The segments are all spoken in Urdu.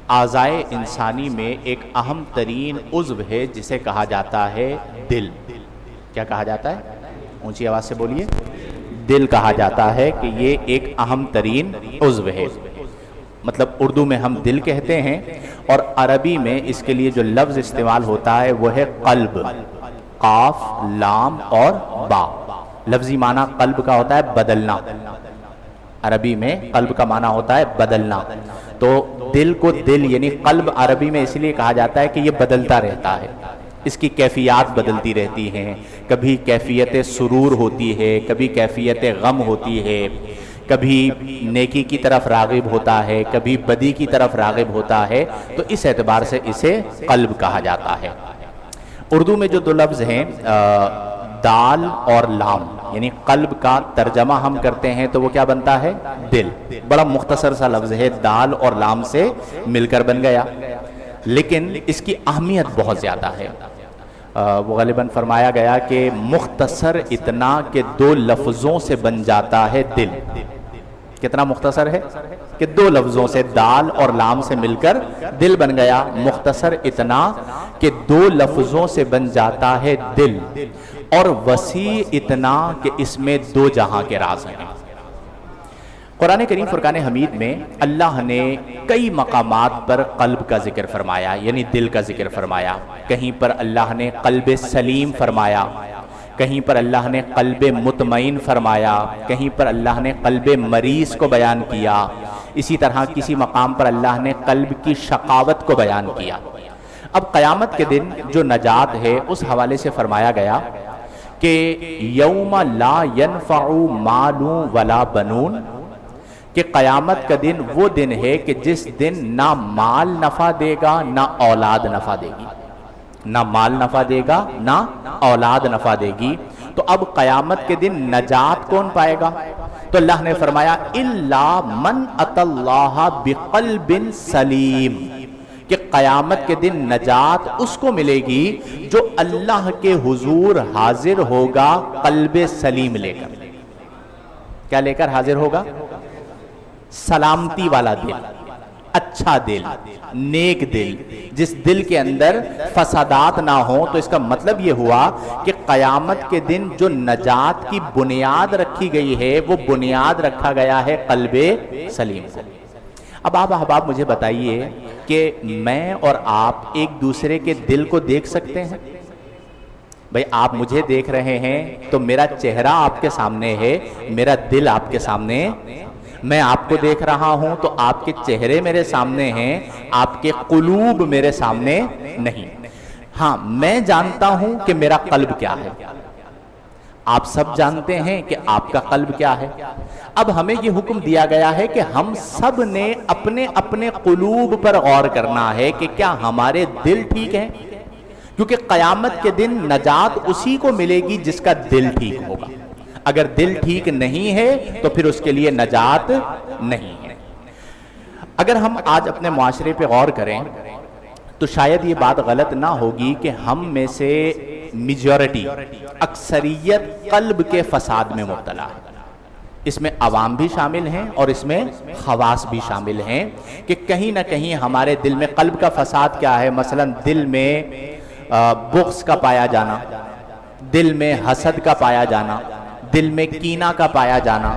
اعضائے انسانی میں ایک اہم ترین عضو ہے جسے کہا جاتا ہے دل. کیا کہا جاتا ہے؟ اونچی آواز سے بولیے. دل کہا جاتا ہے کہ یہ ایک اہم ترین عضو ہے. مطلب اردو میں ہم دل کہتے ہیں اور عربی میں اس کے لیے جو لفظ استعمال ہوتا ہے وہ ہے قلب. قاف، لام اور با. لفظی معنی قلب کا ہوتا ہے بدلنا. عربی میں قلب کا معنی ہوتا ہے بدلنا. تو دل کو دل یعنی قلب عربی میں اس لیے کہا جاتا ہے کہ یہ بدلتا رہتا ہے. اس کی کیفیات بدلتی رہتی ہیں. کبھی کیفیت سرور ہوتی ہے، کبھی کیفیت غم ہوتی ہے، کبھی نیکی کی طرف راغب ہوتا ہے، کبھی بدی کی طرف راغب ہوتا ہے. تو اس اعتبار سے اسے قلب کہا جاتا ہے. اردو میں جو دو لفظ ہیں دال اور لام، یعنی قلب کا ترجمہ ہم کرتے ہیں تو وہ کیا بنتا ہے؟ دل. بڑا مختصر سا لفظ ہے، دال اور لام سے مل کر بن گیا، لیکن اس کی اہمیت بہت زیادہ ہے. وہ غالباً فرمایا گیا کہ مختصر اتنا کہ دو لفظوں سے بن جاتا ہے دل. کتنا مختصر ہے کہ دو لفظوں سے دال اور لام سے مل کر دل بن گیا. مختصر اتنا کہ دو لفظوں سے بن جاتا ہے دل، اور وسیع اتنا کہ اس میں دو جہاں کے راز ہیں. قرآن کریم فرقان حمید میں اللہ نے کئی مقامات پر قلب کا ذکر فرمایا، یعنی دل کا ذکر فرمایا. کہیں پر اللہ نے قلب سلیم فرمایا، کہیں پر اللہ نے قلب مطمئن فرمایا، کہیں پر اللہ نے قلب مریض کو بیان کیا. اسی طرح کسی مقام پر اللہ نے قلب کی شقاوت کو بیان کیا. اب قیامت کے دن جو نجات ہے اس حوالے سے فرمایا گیا کہ یوم لا ینفع مال ولا بنون، کہ قیامت کا دن وہ دن ہے کہ جس دن نہ مال نفع دے گا نہ اولاد نفع دے گی. نہ مال نفع دے گا نہ اولاد نفع دے گی. تو اب قیامت کے دن نجات کون پائے گا؟ تو اللہ نے فرمایا الا من اتی اللہ بقلب سلیم، کہ قیامت کے دن نجات اس کو ملے گی جو اللہ کے حضور حاضر ہوگا قلب سلیم لے کر. کیا لے کر حاضر ہوگا؟ سلامتی والا دل، اچھا دل، نیک دل، جس دل کے اندر فسادات نہ ہوں. تو اس کا مطلب یہ ہوا کہ قیامت کے دن جو نجات کی بنیاد رکھی گئی ہے وہ بنیاد رکھا گیا ہے قلب سلیم کو. اب آپ احباب مجھے بتائیے کہ میں اور آپ ایک دوسرے کے دل کو دیکھ سکتے ہیں؟ بھئی آپ مجھے دیکھ رہے ہیں تو میرا چہرہ آپ کے سامنے ہے، میرا دل آپ کے سامنے. میں آپ کو دیکھ رہا ہوں تو آپ کے چہرے میرے سامنے ہیں، آپ کے قلوب میرے سامنے نہیں. ہاں میں جانتا ہوں کہ میرا قلب کیا ہے، آپ سب جانتے ہیں کہ آپ کا قلب کیا ہے. اب ہمیں یہ حکم دیا گیا ہے کہ ہم سب نے اپنے اپنے قلوب پر غور کرنا ہے کہ کیا ہمارے دل ٹھیک ہیں، کیونکہ قیامت کے دن نجات اسی کو ملے گی جس کا دل ٹھیک ہوگا. اگر دل ٹھیک نہیں ہے تو پھر اس کے لیے نجات نہیں ہے. اگر ہم آج اپنے معاشرے پہ غور کریں تو شاید یہ بات غلط نہ ہوگی کہ ہم میں سے میجورٹی، اکثریت قلب کے فساد میں مبتلا ہے. اس میں عوام بھی شامل ہیں اور اس میں خواص بھی شامل ہیں کہ کہیں نہ کہیں ہمارے دل میں قلب کا فساد کیا ہے. مثلا دل میں بغض کا پایا جانا، دل میں حسد کا پایا جانا، دل میں کینہ کا پایا جانا،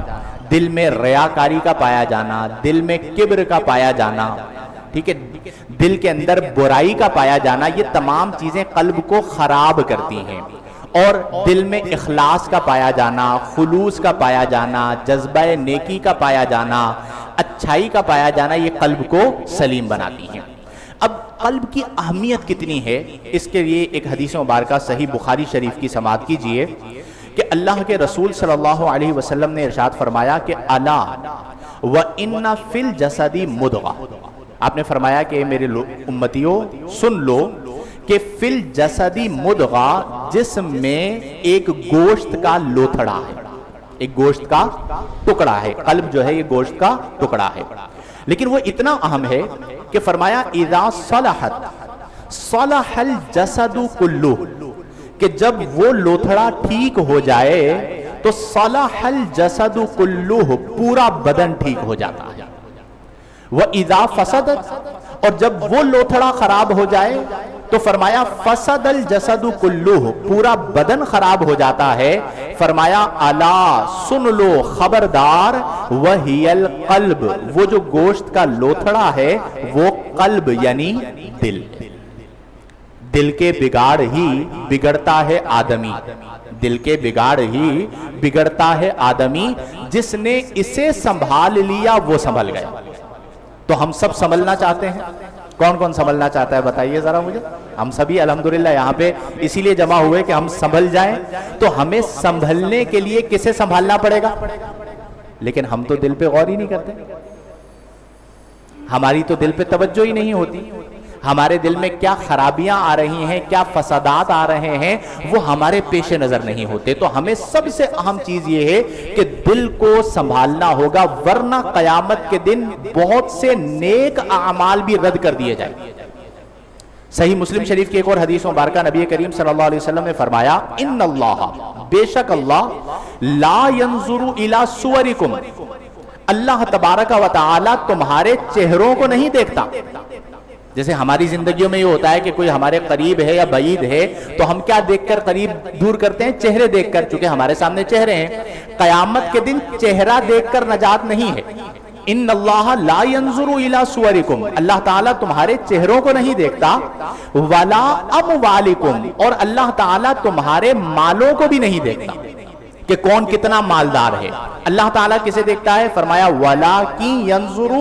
دل میں ریاکاری کا پایا جانا، دل میں کبر کا پایا جانا، ٹھیک ہے، دل کے اندر برائی کا پایا جانا. یہ تمام چیزیں قلب کو خراب کرتی ہیں. اور دل میں اخلاص کا پایا جانا، خلوص کا پایا جانا، جذبہ نیکی کا پایا جانا، اچھائی کا پایا جانا، یہ قلب کو سلیم بناتی ہیں. اب قلب کی اہمیت کتنی ہے اس کے لیے ایک حدیث مبارکہ صحیح بخاری شریف کی سماعت کیجئے کہ اللہ کے رسول صلی اللہ علیہ وسلم نے ارشاد فرمایا کہ الا وَإِنَّ فِي الْجَسَدِ مُضْغَةً. آپ نے فرمایا کہ میرے امتیوں سن لو کہ فی الجسد مضغہ، جسم میں ایک گوشت کا لوتھڑا ہے، ایک گوشت کا ٹکڑا ہے. قلب جو ہے یہ گوشت کا ٹکڑا ہے، لیکن وہ اتنا اہم ہے کہ فرمایا اذا صلحت صلح الجسد کلہ، کہ جب وہ لوتھڑا ٹھیک ہو جائے تو صلح الجسد کلہ، پورا بدن ٹھیک ہو جاتا ہے. وَإِذَا فَسَدَتْ، اور جب وہ لوتھڑا خراب ہو جائے تو فرمایا فسد الجسد کلہ، پورا بدن خراب ہو جاتا ہے. فرمایا الا سن لو، خبردار، وہی القلب، وہ جو گوشت کا لوتھڑا ہے وہ قلب یعنی دل. دل کے بگاڑ ہی بگڑتا ہے آدمی، دل کے بگاڑ ہی بگڑتا ہے آدمی. جس نے اسے سنبھال لیا وہ سنبھل گیا. تو ہم سب سنبھلنا چاہتے ہیں. کون کون سنبھلنا چاہتا ہے بتائیے ذرا مجھے. ہم سبھی الحمدللہ یہاں پہ اسی لیے جمع ہوئے کہ ہم سنبھل جائیں. تو ہمیں سنبھلنے کے لیے کسے سنبھالنا پڑے گا؟ لیکن ہم تو دل پہ غور ہی نہیں کرتے. ہماری تو دل پہ توجہ ہی نہیں ہوتی. ہمارے دل میں کیا خرابیاں آ رہی ہیں، کیا فسادات آ رہے ہیں، وہ ہمارے پیش نظر نہیں ہوتے. تو ہمیں سب سے اہم چیز یہ ہے کہ دل کو سنبھالنا ہوگا، ورنہ قیامت کے دن بہت سے نیک اعمال بھی رد کر دیے جائیں. صحیح مسلم شریف کی ایک اور حدیث مبارکہ نبی کریم صلی اللہ علیہ وسلم نے فرمایا ان اللہ، بے شک اللہ، لا ينظر الى صورکم، اللہ تبارک و تعالی تمہارے چہروں کو نہیں دیکھتا. جیسے ہماری زندگیوں میں یہ ہوتا ہے کہ کوئی ہمارے قریب ہے یا بعید ہے تو ہم کیا دیکھ کر قریب دور کرتے ہیں؟ چہرے دیکھ کر، چونکہ ہمارے سامنے چہرے ہیں. قیامت کے دن چہرہ دیکھ کر نجات نہیں ہے. ان اللہ لا ينظر الى صورکم، اللہ تعالیٰ تمہارے چہروں کو نہیں دیکھتا. ولا اموالکم، اور اللہ تعالیٰ تمہارے مالوں کو بھی نہیں دیکھتا کہ کون کتنا مالدار ہے. اللہ تعالیٰ کسے دیکھتا ہے؟ فرمایا وَلَٰكِن يَنظُرُ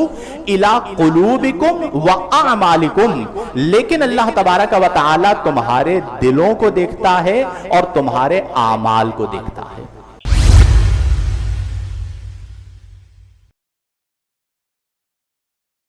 إِلَىٰ قُلُوبِكُمْ وَأَعْمَالِكُمْ، لیکن اللہ تبارک و تعالیٰ تمہارے دلوں کو دیکھتا ہے اور تمہارے اعمال کو دیکھتا ہے.